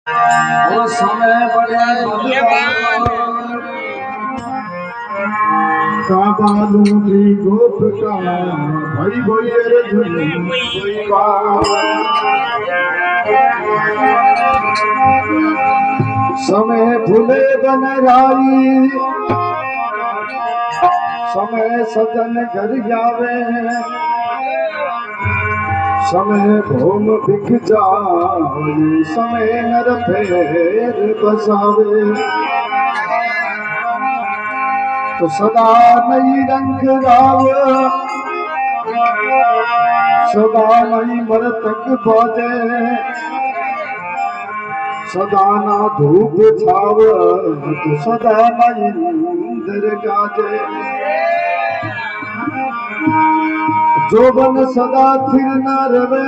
वो समय बड़े काबालू भी गोप का भाई बोयर कोई समय भूले बन राई समय सजन घर जावे समय भूम बिक जाए समय नर फेर बसावे तो सदा नई रंग राव सदा नई मरतक बाजे सदा ना धूप छाव तो सदा नई इंद्र गाजे जोबन सदा थिर न रवे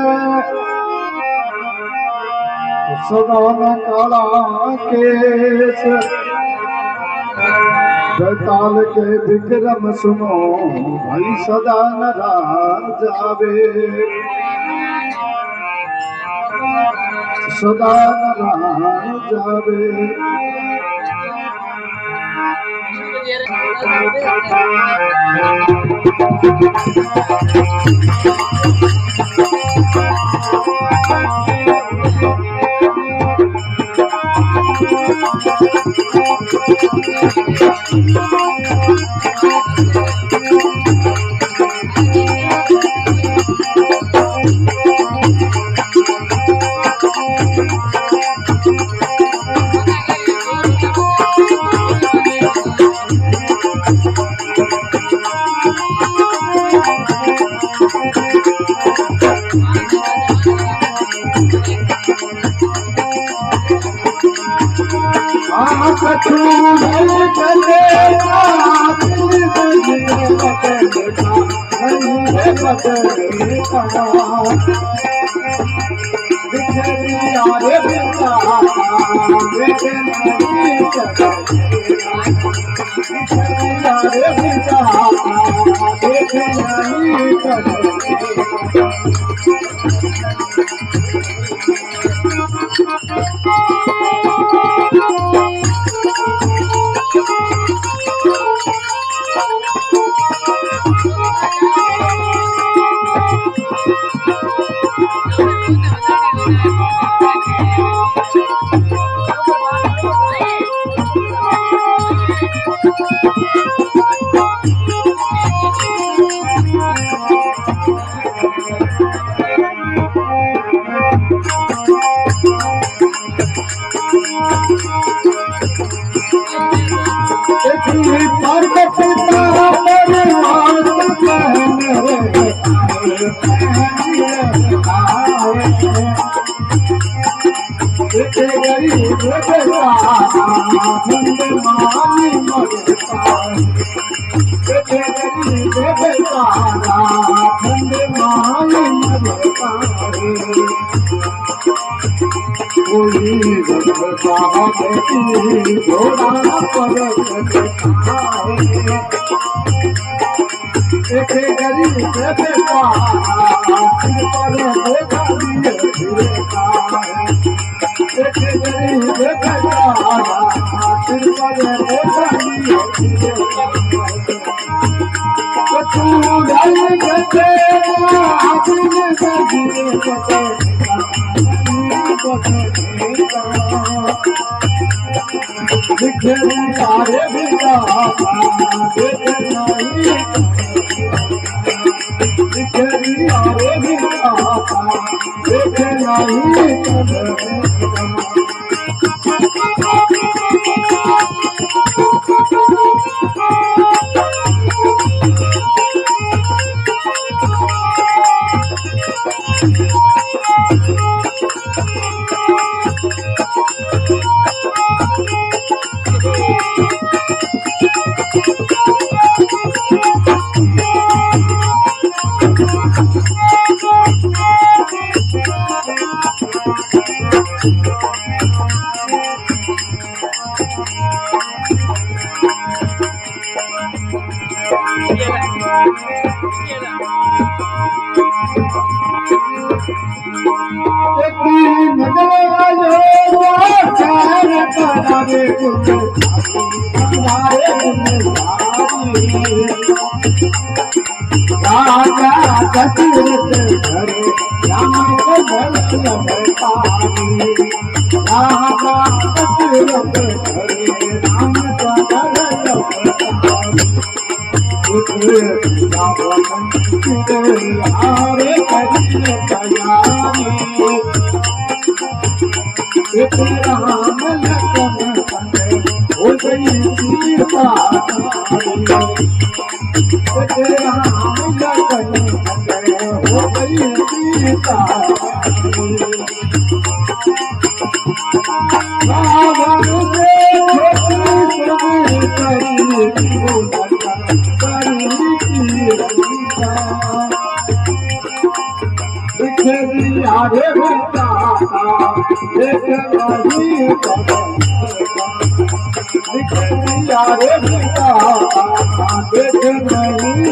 तो सदा न काला केस बेताल के विक्रम सुनो भाई सदा न राजावे सदा न राजावे तुम्हारे राजा दशरथ घरे राम को भरत पानी राजा दशरथ घरे राम को भरत पानी हरे करिए कल्याणी एक राम लखन संगे हो गई सीता एक राम लखन संगे हो गई सीता रावण से छोटी सभी करी आरे बेटा देख नहीं यारे बेटा देख नहीं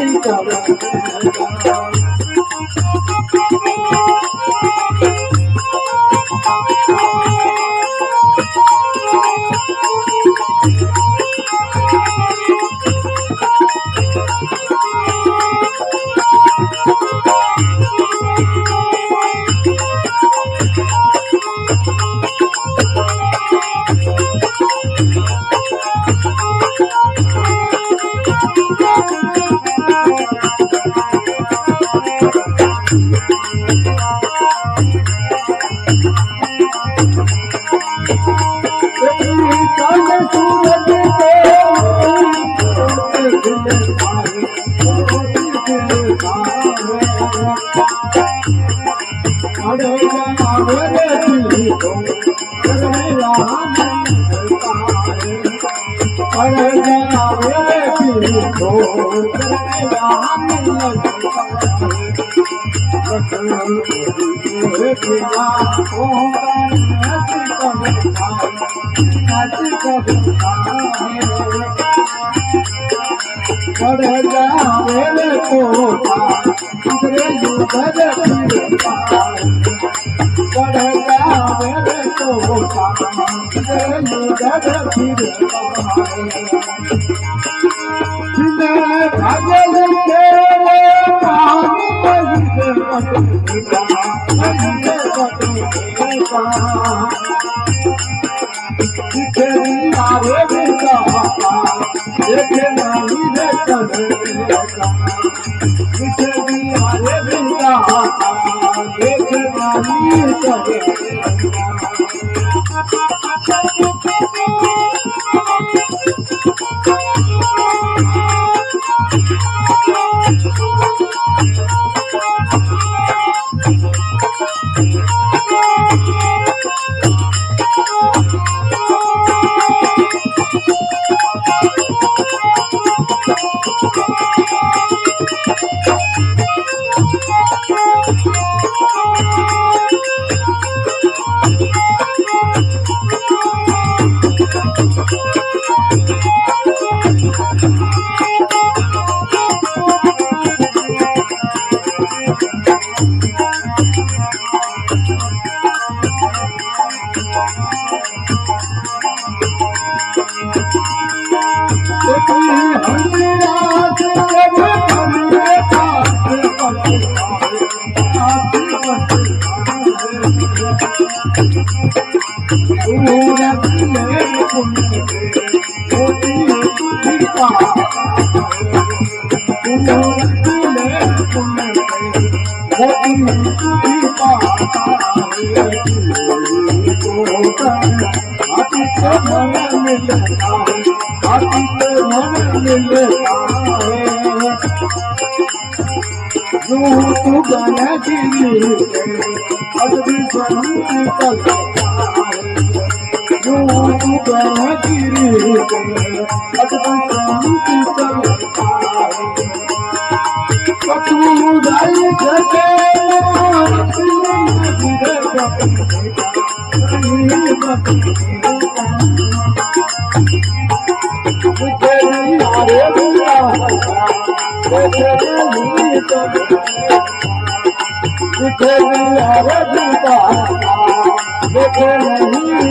नहीं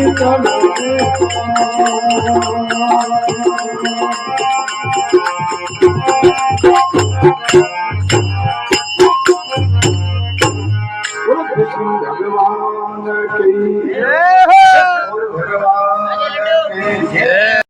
कृष्ण भगवान की जय हो भगवान की